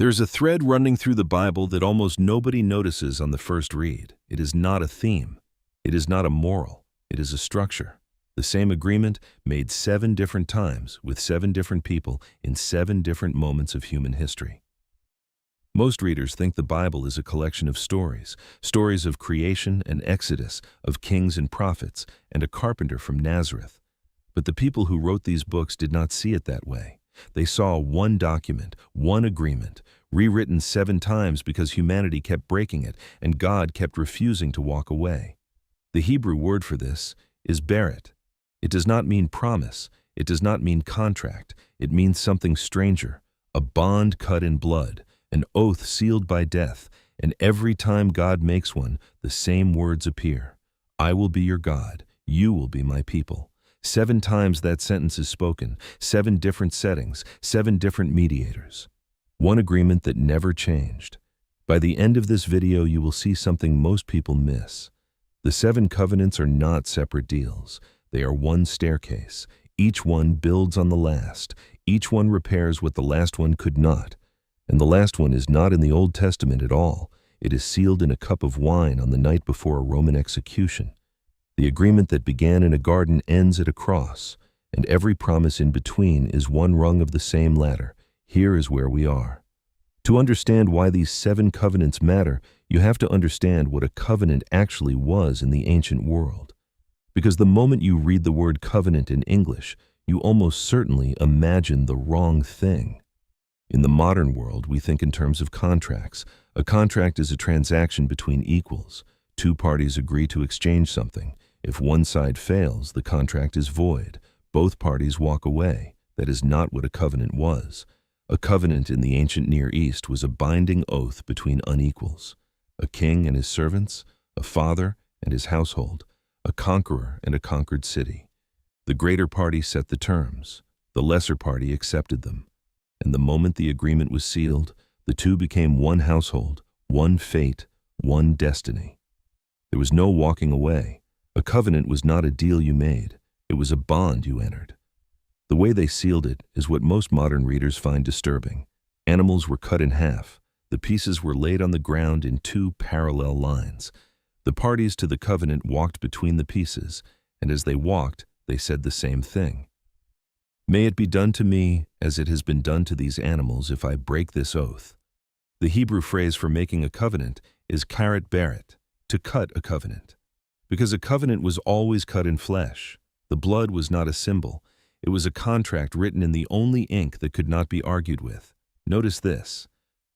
There's a thread running through the Bible that almost nobody notices on the first read. It is not a theme. It is not a moral. It is a structure. The same agreement made 7 different times with 7 different people in 7 different moments of human history. Most readers think the Bible is a collection of stories, stories of creation and exodus, of kings and prophets, and a carpenter from Nazareth. But the people who wrote these books did not see it that way. They saw one document, one agreement, rewritten 7 times because humanity kept breaking it and God kept refusing to walk away. The Hebrew word for this is berit. It does not mean promise. It does not mean contract. It means something stranger, a bond cut in blood, an oath sealed by death, and every time God makes one, the same words appear. I will be your God, you will be my people. 7 times that sentence is spoken, 7 different settings, 7 different mediators. One agreement that never changed. By the end of this video, you will see something most people miss. The 7 covenants are not separate deals. They are one staircase. Each one builds on the last. Each one repairs what the last one could not. And the last one is not in the Old Testament at all. It is sealed in a cup of wine on the night before a Roman execution. The agreement that began in a garden ends at a cross, and every promise in between is one rung of the same ladder. Here is where we are. To understand why these 7 covenants matter, you have to understand what a covenant actually was in the ancient world. Because the moment you read the word covenant in English, you almost certainly imagine the wrong thing. In the modern world, we think in terms of contracts. A contract is a transaction between equals. 2 parties agree to exchange something. If one side fails, the contract is void. Both parties walk away. That is not what a covenant was. A covenant in the ancient Near East was a binding oath between unequals. A king and his servants, a father and his household, a conqueror and a conquered city. The greater party set the terms. The lesser party accepted them. And the moment the agreement was sealed, the 2 became one household, one fate, one destiny. There was no walking away. A covenant was not a deal you made. It was a bond you entered. The way they sealed it is what most modern readers find disturbing. Animals were cut in half. The pieces were laid on the ground in 2 parallel lines. The parties to the covenant walked between the pieces, and as they walked, they said the same thing. May it be done to me as it has been done to these animals if I break this oath. The Hebrew phrase for making a covenant is karet berit, to cut a covenant. Because a covenant was always cut in flesh. The blood was not a symbol. It was a contract written in the only ink that could not be argued with. Notice this.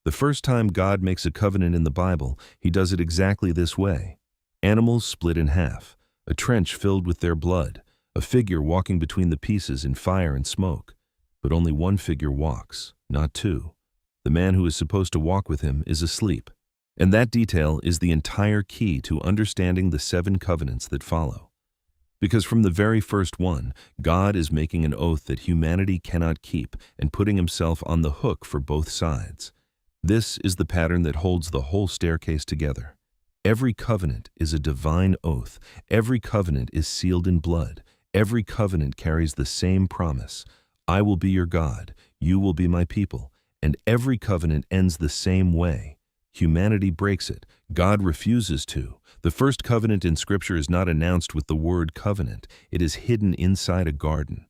The first time God makes a covenant in the Bible, he does it exactly this way. Animals split in half, a trench filled with their blood, a figure walking between the pieces in fire and smoke. But only one figure walks, not 2. The man who is supposed to walk with him is asleep. And that detail is the entire key to understanding the 7 covenants that follow. Because from the very first one, God is making an oath that humanity cannot keep and putting himself on the hook for both sides. This is the pattern that holds the whole staircase together. Every covenant is a divine oath. Every covenant is sealed in blood. Every covenant carries the same promise. I will be your God. You will be my people. And every covenant ends the same way. Humanity breaks it. God refuses to. The first covenant in Scripture is not announced with the word covenant. It is hidden inside a garden.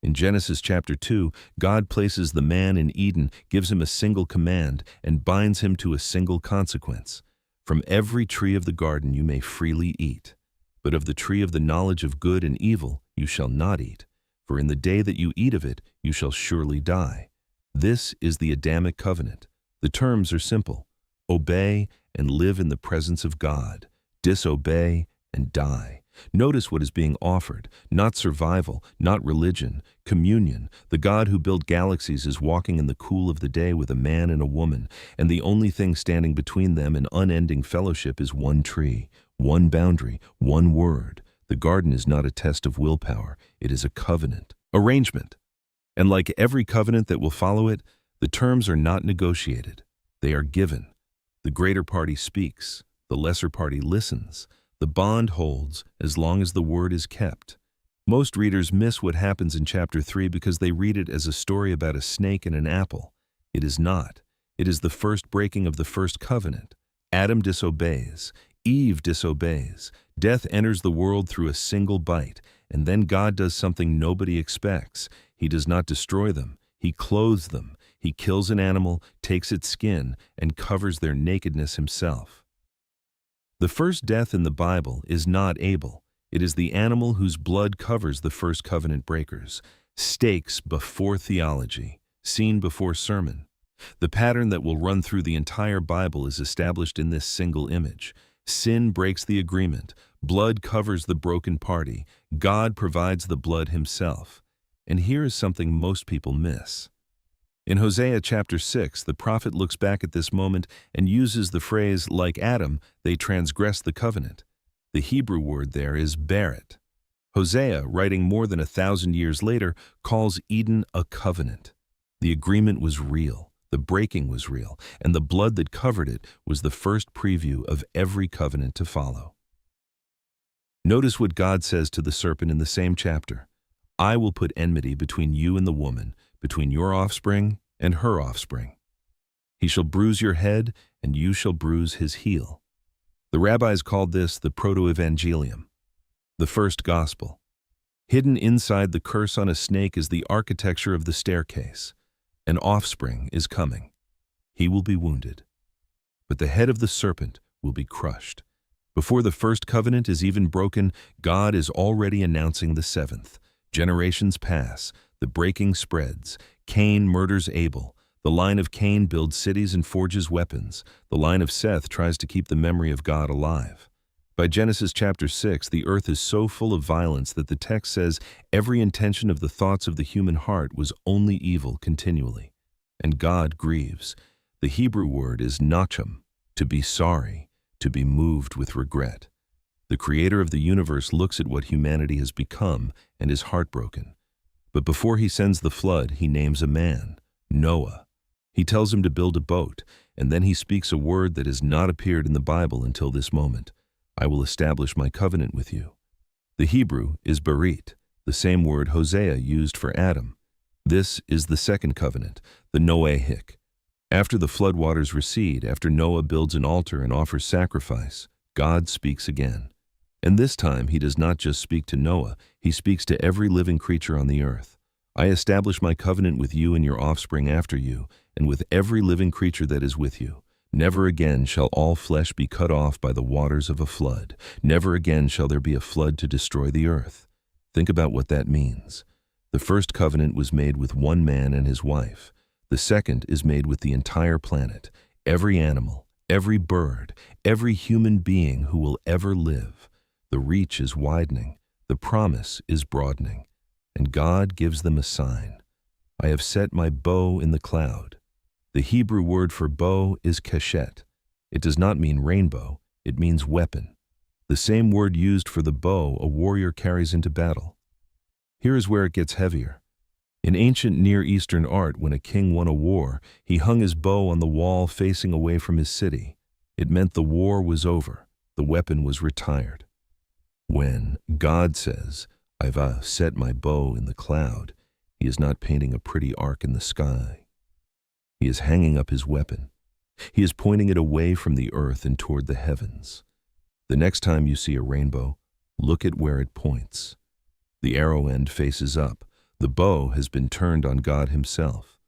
In Genesis chapter 2, God places the man in Eden, gives him a single command, and binds him to a single consequence. From every tree of the garden you may freely eat, but of the tree of the knowledge of good and evil you shall not eat, for in the day that you eat of it you shall surely die. This is the Adamic covenant. The terms are simple. Obey and live in the presence of God. Disobey and die. Notice what is being offered. Not survival, not religion, communion. The God who built galaxies is walking in the cool of the day with a man and a woman, and the only thing standing between them in unending fellowship is one tree, one boundary, one word. The garden is not a test of willpower. It is a covenant, arrangement. And like every covenant that will follow it, the terms are not negotiated. They are given. The greater party speaks. The lesser party listens. The bond holds as long as the word is kept. Most readers miss what happens in chapter 3 because they read it as a story about a snake and an apple. It is not. It is the first breaking of the first covenant. Adam disobeys. Eve disobeys. Death enters the world through a single bite, and then God does something nobody expects. He does not destroy them. He clothes them. He kills an animal, takes its skin, and covers their nakedness himself. The first death in the Bible is not Abel. It is the animal whose blood covers the first covenant breakers. Stakes before theology, scene before sermon. The pattern that will run through the entire Bible is established in this single image. Sin breaks the agreement. Blood covers the broken party. God provides the blood himself. And here is something most people miss. In Hosea chapter 6, the prophet looks back at this moment and uses the phrase, like Adam, they transgressed the covenant. The Hebrew word there is berit. Hosea, writing more than 1,000 years later, calls Eden a covenant. The agreement was real, the breaking was real, and the blood that covered it was the first preview of every covenant to follow. Notice what God says to the serpent in the same chapter. I will put enmity between you and the woman, between your offspring and her offspring. He shall bruise your head, and you shall bruise his heel. The rabbis called this the proto-evangelium, the first gospel. Hidden inside the curse on a snake is the architecture of the staircase. An offspring is coming. He will be wounded. But the head of the serpent will be crushed. Before the first covenant is even broken, God is already announcing the seventh. Generations pass. The breaking spreads. Cain murders Abel. The line of Cain builds cities and forges weapons. The line of Seth tries to keep the memory of God alive. By Genesis chapter 6, the earth is so full of violence that the text says every intention of the thoughts of the human heart was only evil continually. And God grieves. The Hebrew word is nacham, to be sorry, to be moved with regret. The creator of the universe looks at what humanity has become and is heartbroken. But before he sends the flood, he names a man, Noah. He tells him to build a boat, and then he speaks a word that has not appeared in the Bible until this moment. I will establish my covenant with you. The Hebrew is berit, the same word Hosea used for Adam. This is the second covenant, the Noahic. After the floodwaters recede, after Noah builds an altar and offers sacrifice, God speaks again. And this time he does not just speak to Noah, he speaks to every living creature on the earth. I establish my covenant with you and your offspring after you, and with every living creature that is with you. Never again shall all flesh be cut off by the waters of a flood. Never again shall there be a flood to destroy the earth. Think about what that means. The first covenant was made with one man and his wife. The second is made with the entire planet, every animal, every bird, every human being who will ever live. The reach is widening. The promise is broadening. And God gives them a sign. I have set my bow in the cloud. The Hebrew word for bow is keshet. It does not mean rainbow, it means weapon. The same word used for the bow a warrior carries into battle. Here is where it gets heavier. In ancient Near Eastern art, when a king won a war, he hung his bow on the wall facing away from his city. It meant the war was over, the weapon was retired. When God says, I've set my bow in the cloud, he is not painting a pretty arc in the sky. He is hanging up his weapon. He is pointing it away from the earth and toward the heavens. The next time you see a rainbow, look at where it points. The arrow end faces up. The bow has been turned on God himself.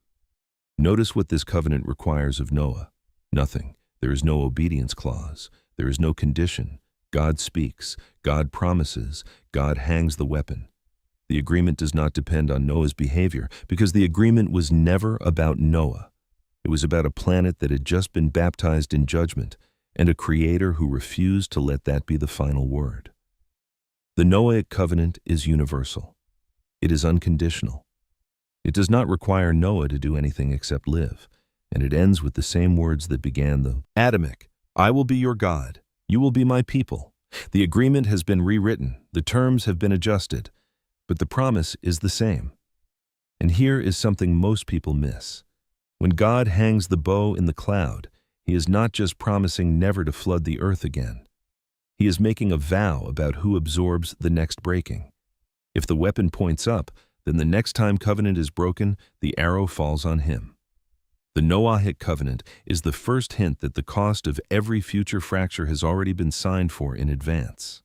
Notice what this covenant requires of Noah. Nothing. There is no obedience clause. There is no condition. God speaks. God promises. God hangs the weapon. The agreement does not depend on Noah's behavior because the agreement was never about Noah. It was about a planet that had just been baptized in judgment and a creator who refused to let that be the final word. The Noahic covenant is universal. It is unconditional. It does not require Noah to do anything except live, and it ends with the same words that began the Adamic. I will be your God. You will be my people. The agreement has been rewritten. The terms have been adjusted, but the promise is the same. And here is something most people miss. When God hangs the bow in the cloud, he is not just promising never to flood the earth again. He is making a vow about who absorbs the next breaking. If the weapon points up, then the next time covenant is broken, the arrow falls on him. The Noahic covenant is the first hint that the cost of every future fracture has already been signed for in advance.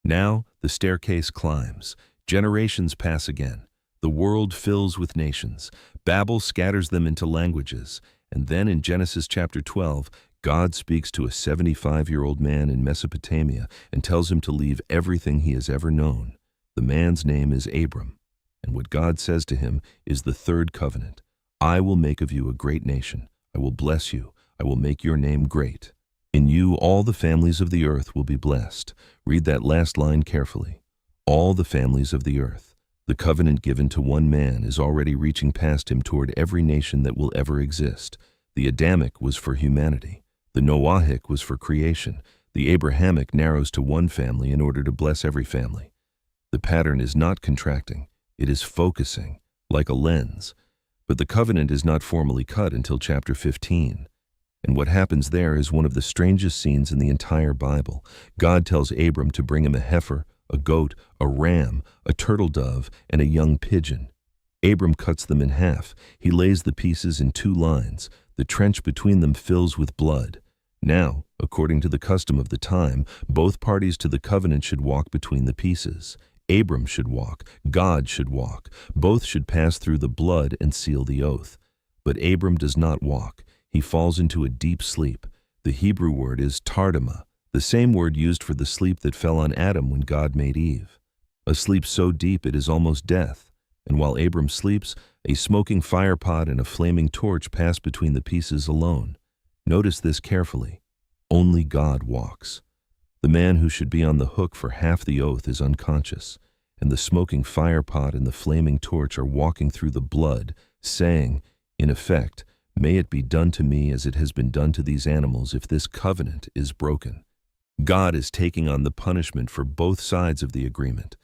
Now the staircase climbs. Generations pass again. The world fills with nations. Babel scatters them into languages. And then in Genesis chapter 12, God speaks to a 75-year-old man in Mesopotamia and tells him to leave everything he has ever known. The man's name is Abram. And what God says to him is the third covenant. I will make of you a great nation. I will bless you. I will make your name great. In you all the families of the earth will be blessed. Read that last line carefully. All the families of the earth. The covenant given to one man is already reaching past him toward every nation that will ever exist. The Adamic was for humanity. The Noahic was for creation. The Abrahamic narrows to one family in order to bless every family. The pattern is not contracting. It is focusing, like a lens. But the covenant is not formally cut until chapter 15. And what happens there is one of the strangest scenes in the entire Bible. God tells Abram to bring him a heifer, a goat, a ram, a turtle dove, and a young pigeon. Abram cuts them in half. He lays the pieces in two lines. The trench between them fills with blood. Now, according to the custom of the time, both parties to the covenant should walk between the pieces. Abram should walk. God should walk. Both should pass through the blood and seal the oath. But Abram does not walk. He falls into a deep sleep. The Hebrew word is tardama, the same word used for the sleep that fell on Adam when God made Eve. A sleep so deep it is almost death. And while Abram sleeps, a smoking firepot and a flaming torch pass between the pieces alone. Notice this carefully. Only God walks. The man who should be on the hook for half the oath is unconscious, and the smoking firepot and the flaming torch are walking through the blood, saying, in effect, may it be done to me as it has been done to these animals if this covenant is broken. God is taking on the punishment for both sides of the agreement.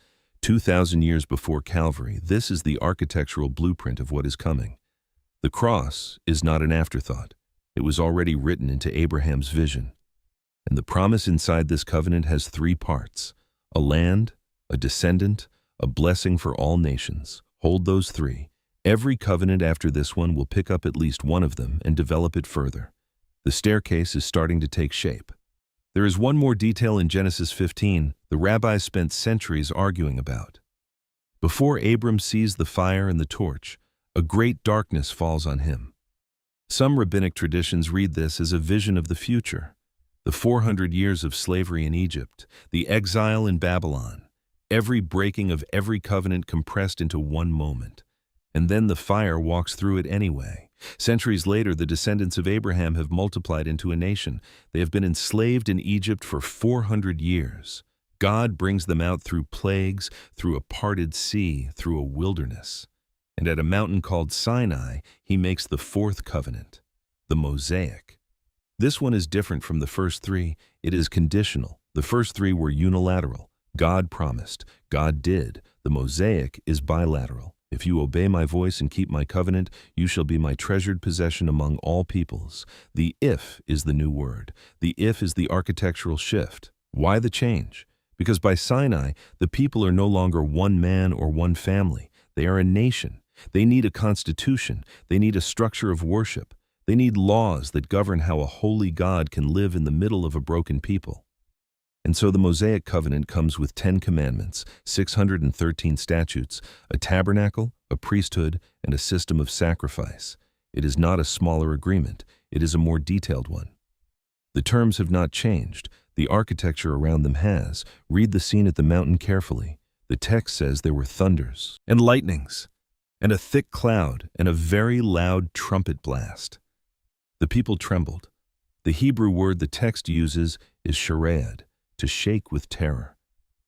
2,000 years before Calvary, this is the architectural blueprint of what is coming. The cross is not an afterthought. It was already written into Abraham's vision. And the promise inside this covenant has three parts: a land, a descendant, a blessing for all nations. Hold those three. Every covenant after this one will pick up at least one of them and develop it further. The staircase is starting to take shape. There is one more detail in Genesis 15 the rabbis spent centuries arguing about. Before Abram sees the fire and the torch, a great darkness falls on him. Some rabbinic traditions read this as a vision of the future. The 400 years of slavery in Egypt, the exile in Babylon, every breaking of every covenant compressed into one moment. And then the fire walks through it anyway. Centuries later, the descendants of Abraham have multiplied into a nation. They have been enslaved in Egypt for 400 years. God brings them out through plagues, through a parted sea, through a wilderness. And at a mountain called Sinai, he makes the fourth covenant, the Mosaic. This one is different from the first three. It is conditional. The first three were unilateral. God promised. God did. The Mosaic is bilateral. If you obey my voice and keep my covenant, you shall be my treasured possession among all peoples. The if is the new word. The if is the architectural shift. Why the change? Because by Sinai, the people are no longer one man or one family. They are a nation. They need a constitution. They need a structure of worship. They need laws that govern how a holy God can live in the middle of a broken people. And so the Mosaic covenant comes with 10 commandments, 613 statutes, a tabernacle, a priesthood, and a system of sacrifice. It is not a smaller agreement. It is a more detailed one. The terms have not changed. The architecture around them has. Read the scene at the mountain carefully. The text says there were thunders and lightnings and a thick cloud and a very loud trumpet blast. The people trembled. The Hebrew word the text uses is shared, to shake with terror.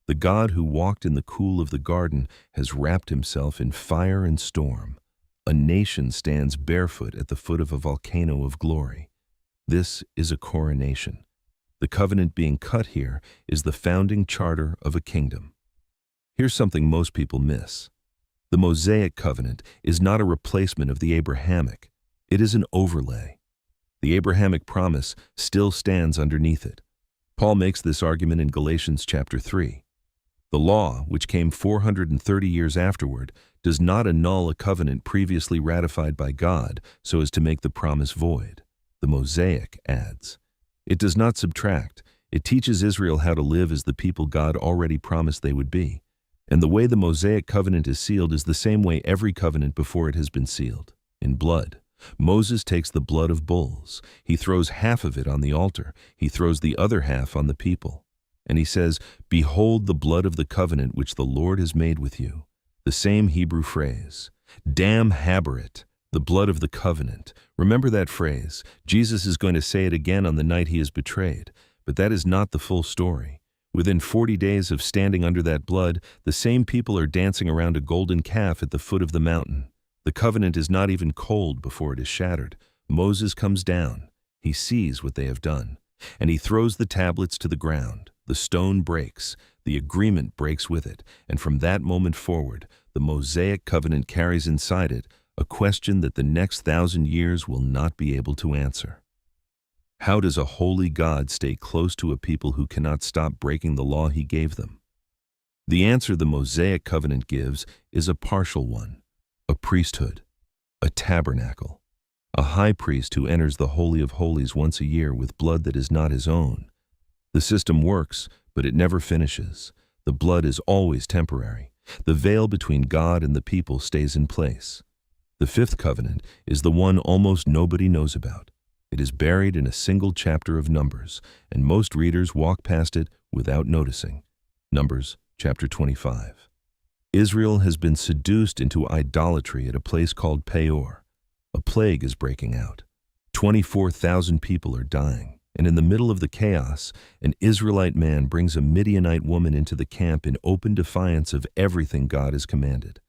The God who walked in the cool of the garden has wrapped himself in fire and storm. A nation stands barefoot at the foot of a volcano of glory. This is a coronation. The covenant being cut here is the founding charter of a kingdom. Here's something most people miss. The Mosaic covenant is not a replacement of the Abrahamic. It is an overlay. The Abrahamic promise still stands underneath it. Paul makes this argument in Galatians chapter 3. The The law, which came 430 years afterward, does not annul a covenant previously ratified by God so as to make the promise void. The Mosaic adds. It does not subtract. It teaches Israel how to live as the people God already promised they would be. And the way the Mosaic covenant is sealed is the same way every covenant before it has been sealed, in blood. Moses takes the blood of bulls. He throws half of it on the altar. He throws the other half on the people. And he says, "Behold the blood of the covenant which the Lord has made with you." The same Hebrew phrase. Dam berit, the blood of the covenant. Remember that phrase. Jesus is going to say it again on the night he is betrayed. But that is not the full story. Within 40 days of standing under that blood, the same people are dancing around a golden calf at the foot of the mountain. The covenant is not even cold before it is shattered. Moses comes down. He sees what they have done. And he throws the tablets to the ground. The stone breaks. The agreement breaks with it. And from that moment forward, the Mosaic covenant carries inside it a question that the next 1,000 years will not be able to answer. How does a holy God stay close to a people who cannot stop breaking the law he gave them? The answer the Mosaic covenant gives is a partial one. A priesthood, a tabernacle, a high priest who enters the Holy of Holies once a year with blood that is not his own. The system works, but it never finishes. The blood is always temporary. The veil between God and the people stays in place. The fifth covenant is the one almost nobody knows about. It is buried in a single chapter of Numbers, and most readers walk past it without noticing. Numbers chapter 25. Israel has been seduced into idolatry at a place called Peor. A plague is breaking out. 24,000 people are dying, and in the middle of the chaos, an Israelite man brings a Midianite woman into the camp in open defiance of everything God has commanded.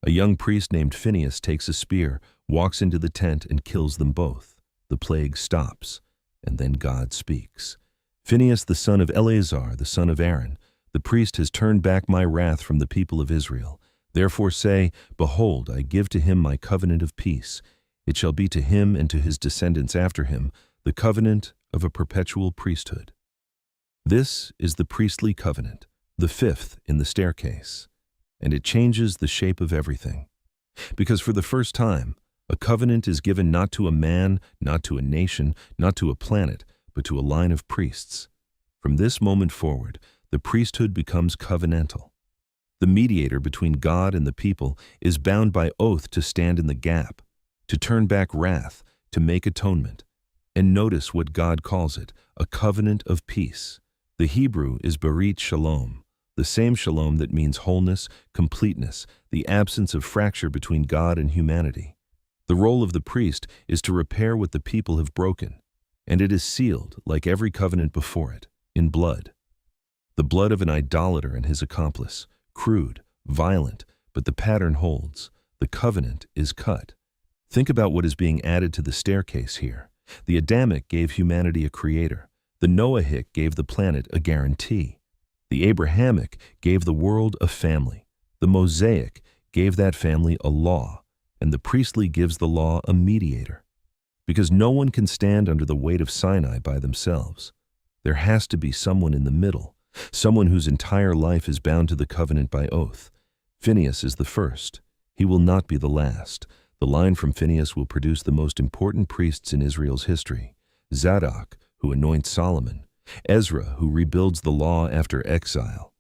A young priest named Phinehas takes a spear, walks into the tent, and kills them both. The plague stops, and then God speaks. Phinehas, the son of Eleazar, the son of Aaron, the priest, has turned back my wrath from the people of Israel. Therefore say, Behold, I give to him my covenant of peace. It shall be to him and to his descendants after him the covenant of a perpetual priesthood. This is the priestly covenant, the fifth in the staircase, and it changes the shape of everything. Because for the first time, a covenant is given not to a man, not to a nation, not to a planet, but to a line of priests. From this moment forward, the priesthood becomes covenantal. The mediator between God and the people is bound by oath to stand in the gap, to turn back wrath, to make atonement. And notice what God calls it, a covenant of peace. The Hebrew is berit shalom, the same shalom that means wholeness, completeness, the absence of fracture between God and humanity. The role of the priest is to repair what the people have broken, and it is sealed, like every covenant before it, in blood. The blood of an idolater and his accomplice, crude, violent, but the pattern holds. The covenant is cut. Think about what is being added to the staircase here. The Adamic gave humanity a creator. The Noahic gave the planet a guarantee. The Abrahamic gave the world a family. The Mosaic gave that family a law. And the priestly gives the law a mediator. Because no one can stand under the weight of Sinai by themselves. There has to be someone in the middle, someone whose entire life is bound to the covenant by oath. Phinehas is the first. He will not be the last. The line from Phinehas will produce the most important priests in Israel's history. Zadok, who anoints Solomon. Ezra, who rebuilds the law after exile.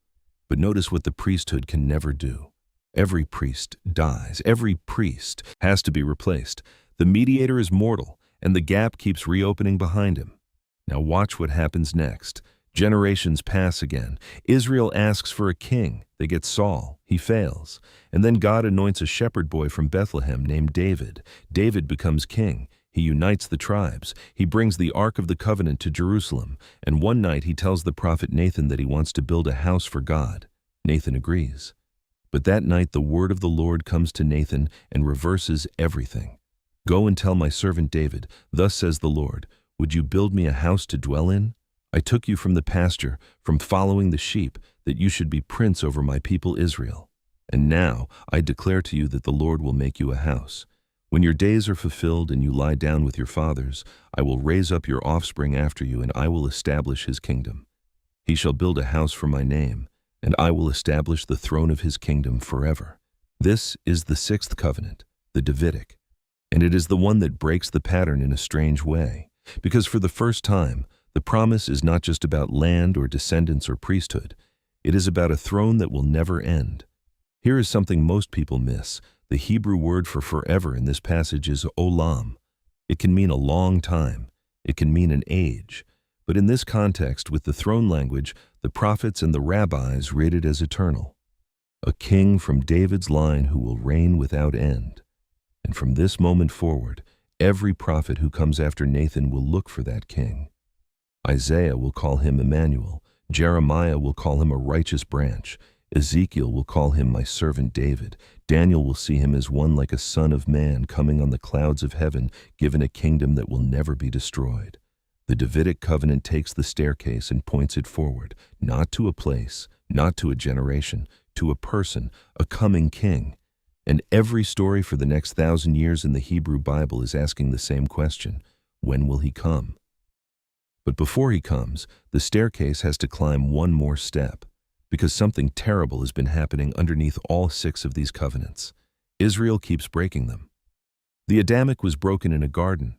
But notice what the priesthood can never do. Every priest dies. Every priest has to be replaced. The mediator is mortal, and the gap keeps reopening behind him. Now watch what happens next. Generations pass again. Israel asks for a king. They get Saul. He fails. And then God anoints a shepherd boy from Bethlehem named David. David becomes king. He unites the tribes. He brings the Ark of the Covenant to Jerusalem. And one night he tells the prophet Nathan that he wants to build a house for God. Nathan agrees. But that night the word of the Lord comes to Nathan and reverses everything. Go and tell my servant David, thus says the Lord, would you build me a house to dwell in? I took you from the pasture, from following the sheep, that you should be prince over my people Israel. And now I declare to you that the Lord will make you a house. When your days are fulfilled and you lie down with your fathers, I will raise up your offspring after you, and I will establish his kingdom. He shall build a house for my name, and I will establish the throne of his kingdom forever. This is the sixth covenant, the Davidic, and it is the one that breaks the pattern in a strange way, because for the first time, the promise is not just about land or descendants or priesthood. It is about a throne that will never end. Here is something most people miss. The Hebrew word for forever in this passage is olam. It can mean a long time. It can mean an age. But in this context, with the throne language, the prophets and the rabbis read it as eternal. A king from David's line who will reign without end. And from this moment forward, every prophet who comes after Nathan will look for that king. Isaiah will call him Emmanuel. Jeremiah will call him a righteous branch. Ezekiel will call him my servant David. Daniel will see him as one like a son of man coming on the clouds of heaven, given a kingdom that will never be destroyed. The Davidic covenant takes the staircase and points it forward, not to a place, not to a generation, to a person, a coming king. And every story for the next 1,000 years in the Hebrew Bible is asking the same question: when will he come? But before he comes, the staircase has to climb one more step, because something terrible has been happening underneath all 6 of these covenants. Israel keeps breaking them. The Adamic was broken in a garden.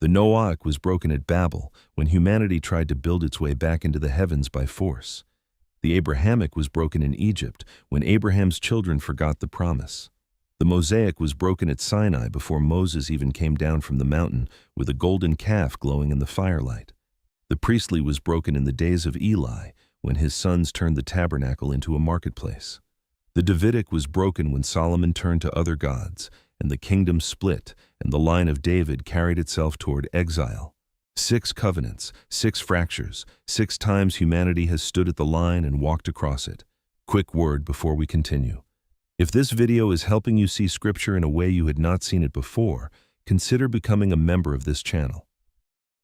The Noahic was broken at Babel, when humanity tried to build its way back into the heavens by force. The Abrahamic was broken in Egypt, when Abraham's children forgot the promise. The Mosaic was broken at Sinai before Moses even came down from the mountain with a golden calf glowing in the firelight. The priestly was broken in the days of Eli, when his sons turned the tabernacle into a marketplace. The Davidic was broken when Solomon turned to other gods, and the kingdom split, and the line of David carried itself toward exile. 6 covenants, 6 fractures, 6 times humanity has stood at the line and walked across it. Quick word before we continue. If this video is helping you see Scripture in a way you had not seen it before, consider becoming a member of this channel.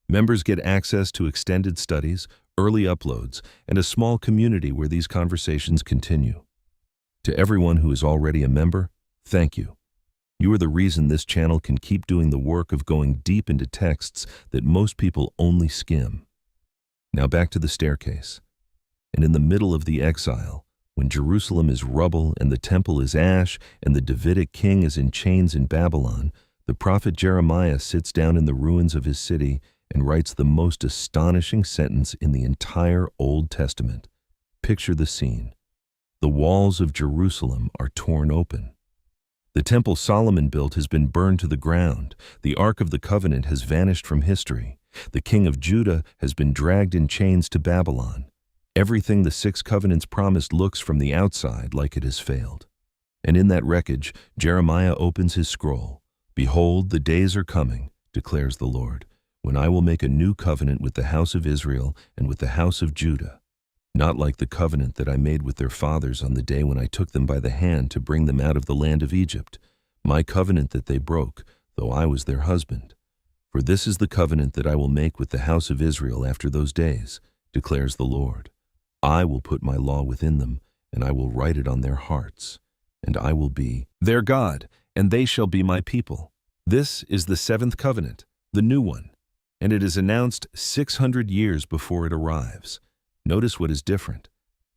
Members get access to extended studies, early uploads, and a small community where these conversations continue. To everyone who is already a member, thank you. You are the reason this channel can keep doing the work of going deep into texts that most people only skim. Now back to the staircase. And in the middle of the exile, when Jerusalem is rubble and the temple is ash and the Davidic king is in chains in Babylon, the prophet Jeremiah sits down in the ruins of his city and writes the most astonishing sentence in the entire Old Testament. Picture the scene. The walls of Jerusalem are torn open. The temple Solomon built has been burned to the ground. The Ark of the Covenant has vanished from history. The king of Judah has been dragged in chains to Babylon. Everything the 6 covenants promised looks from the outside like it has failed. And in that wreckage, Jeremiah opens his scroll. Behold, the days are coming, declares the Lord, when I will make a new covenant with the house of Israel and with the house of Judah, not like the covenant that I made with their fathers on the day when I took them by the hand to bring them out of the land of Egypt, my covenant that they broke, though I was their husband. For this is the covenant that I will make with the house of Israel after those days, declares the Lord. I will put my law within them, and I will write it on their hearts, and I will be their God, and they shall be my people. This is the 7th covenant, the new one, and it is announced 600 years before it arrives. Notice what is different.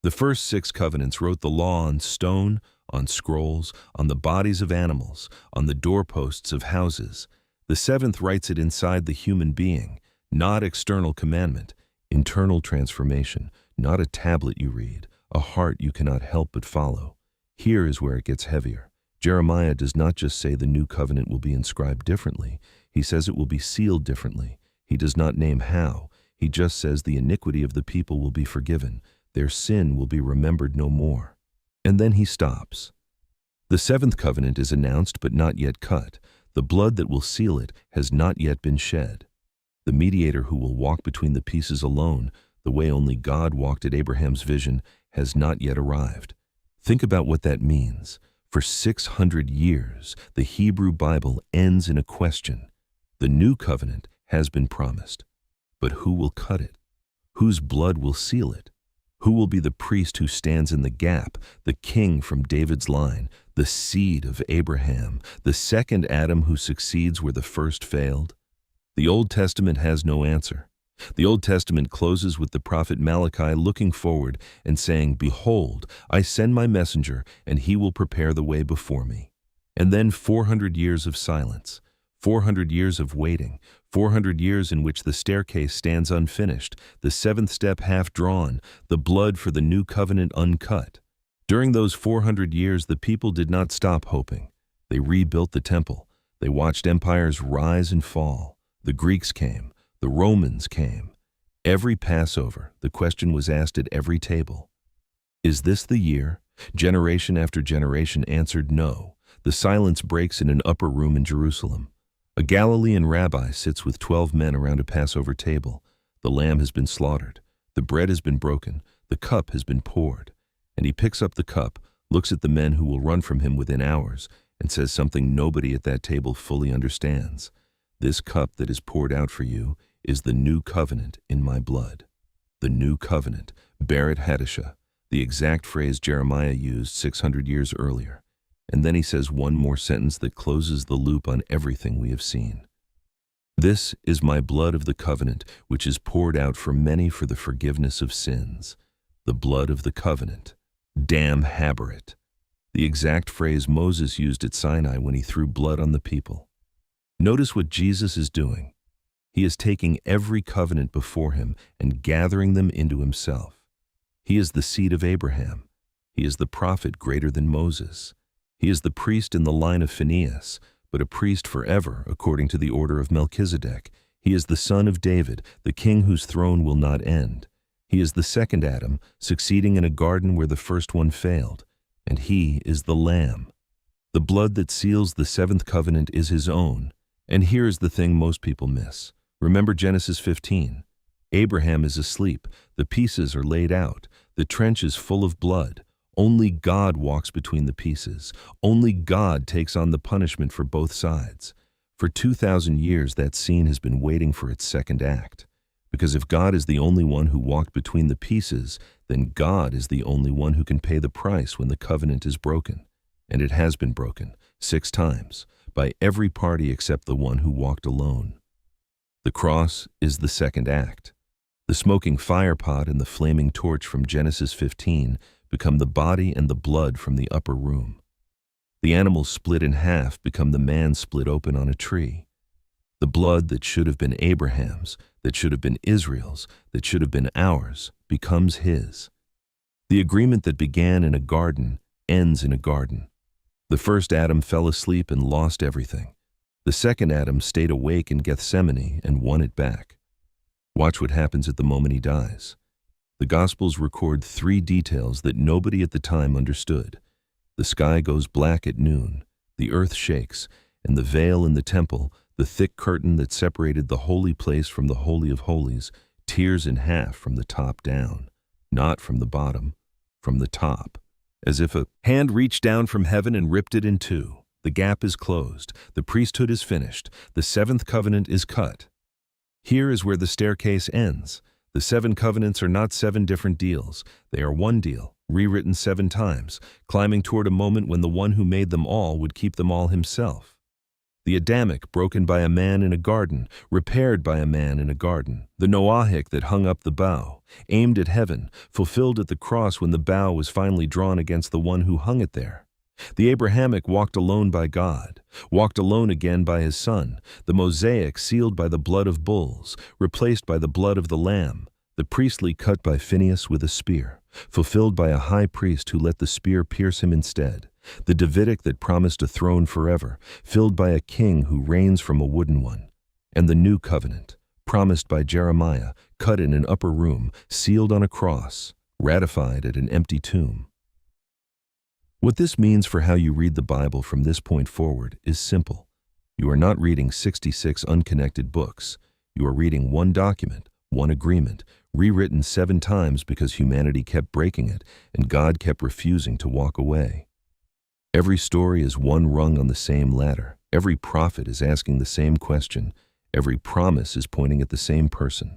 The first 6 covenants wrote the law on stone, on scrolls, on the bodies of animals, on the doorposts of houses. The 7th writes it inside the human being, not external commandment, internal transformation, not a tablet you read, a heart you cannot help but follow. Here is where it gets heavier. Jeremiah does not just say the new covenant will be inscribed differently. He says it will be sealed differently. He does not name how. He just says the iniquity of the people will be forgiven. Their sin will be remembered no more. And then he stops. The 7th covenant is announced but not yet cut. The blood that will seal it has not yet been shed. The mediator who will walk between the pieces alone, the way only God walked at Abraham's vision, has not yet arrived. Think about what that means. For 600 years, the Hebrew Bible ends in a question. The new covenant has been promised. But who will cut it? Whose blood will seal it? Who will be the priest who stands in the gap, the king from David's line, the seed of Abraham, the second Adam who succeeds where the first failed? The Old Testament has no answer. The Old Testament closes with the prophet Malachi looking forward and saying, "Behold, I send my messenger, and he will prepare the way before me." And then 400 years of silence, 400 years of waiting, 400 years in which the staircase stands unfinished, the seventh step half drawn, the blood for the new covenant uncut. During those 400 years, the people did not stop hoping. They rebuilt the temple. They watched empires rise and fall. The Greeks came. The Romans came. Every Passover, the question was asked at every table. Is this the year? Generation after generation answered no. The silence breaks in an upper room in Jerusalem. A Galilean rabbi sits with 12 men around a Passover table. The lamb has been slaughtered. The bread has been broken. The cup has been poured. And he picks up the cup, looks at the men who will run from him within hours, and says something nobody at that table fully understands. This cup that is poured out for you is the new covenant in my blood. The new covenant, berit hadashah, the exact phrase Jeremiah used 600 years earlier. And then he says one more sentence that closes the loop on everything we have seen. This is my blood of the covenant, which is poured out for many for the forgiveness of sins. The blood of the covenant. Dam haberit. The exact phrase Moses used at Sinai when he threw blood on the people. Notice what Jesus is doing. He is taking every covenant before him and gathering them into himself. He is the seed of Abraham. He is the prophet greater than Moses. He is the priest in the line of Phinehas, but a priest forever according to the order of Melchizedek. He is the son of David, the king whose throne will not end. He is the second Adam, succeeding in a garden where the first one failed. And he is the Lamb. The blood that seals the seventh covenant is his own. And here is the thing most people miss. Remember Genesis 15. Abraham is asleep. The pieces are laid out. The trench is full of blood. Only God walks between the pieces. Only God takes on the punishment for both sides. For 2,000 years, that scene has been waiting for its second act. Because if God is the only one who walked between the pieces, then God is the only one who can pay the price when the covenant is broken. And it has been broken 6 times by every party except the one who walked alone. The cross is the second act. The smoking firepot and the flaming torch from Genesis 15 become the body and the blood from the upper room. The animals split in half become the man split open on a tree. The blood that should have been Abraham's, that should have been Israel's, that should have been ours, becomes his. The agreement that began in a garden ends in a garden. The first Adam fell asleep and lost everything. The second Adam stayed awake in Gethsemane and won it back. Watch what happens at the moment he dies. The Gospels record 3 details that nobody at the time understood. The sky goes black at noon, the earth shakes, and the veil in the temple, the thick curtain that separated the holy place from the Holy of Holies, tears in half from the top down, not from the bottom, from the top, as if a hand reached down from heaven and ripped it in two. The gap is closed, the priesthood is finished, the seventh covenant is cut. Here is where the staircase ends. The 7 covenants are not 7 different deals. They are one deal, rewritten 7 times, climbing toward a moment when the one who made them all would keep them all himself. The Adamic, broken by a man in a garden, repaired by a man in a garden. The Noahic that hung up the bow, aimed at heaven, fulfilled at the cross when the bow was finally drawn against the one who hung it there. The Abrahamic walked alone by God, walked alone again by his Son. The Mosaic sealed by the blood of bulls, replaced by the blood of the Lamb. The priestly cut by Phinehas with a spear, fulfilled by a high priest who let the spear pierce him instead. The Davidic that promised a throne forever, filled by a king who reigns from a wooden one. And the new covenant, promised by Jeremiah, cut in an upper room, sealed on a cross, ratified at an empty tomb. What this means for how you read the Bible from this point forward is simple. You are not reading 66 unconnected books. You are reading one document, one agreement, rewritten 7 times because humanity kept breaking it and God kept refusing to walk away. Every story is one rung on the same ladder. Every prophet is asking the same question. Every promise is pointing at the same person.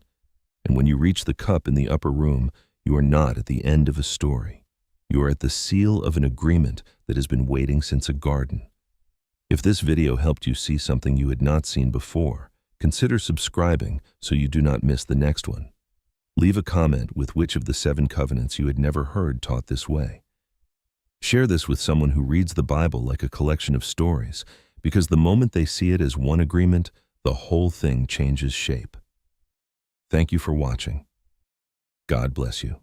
And when you reach the cup in the upper room, you are not at the end of a story. You are at the seal of an agreement that has been waiting since a garden. If this video helped you see something you had not seen before, Consider subscribing so you do not miss the next one. Leave a comment with which of the 7 covenants you had never heard taught this way. Share this with someone who reads the Bible like a collection of stories, because the moment they see it as one agreement, the whole thing changes shape. Thank you for watching. God bless you.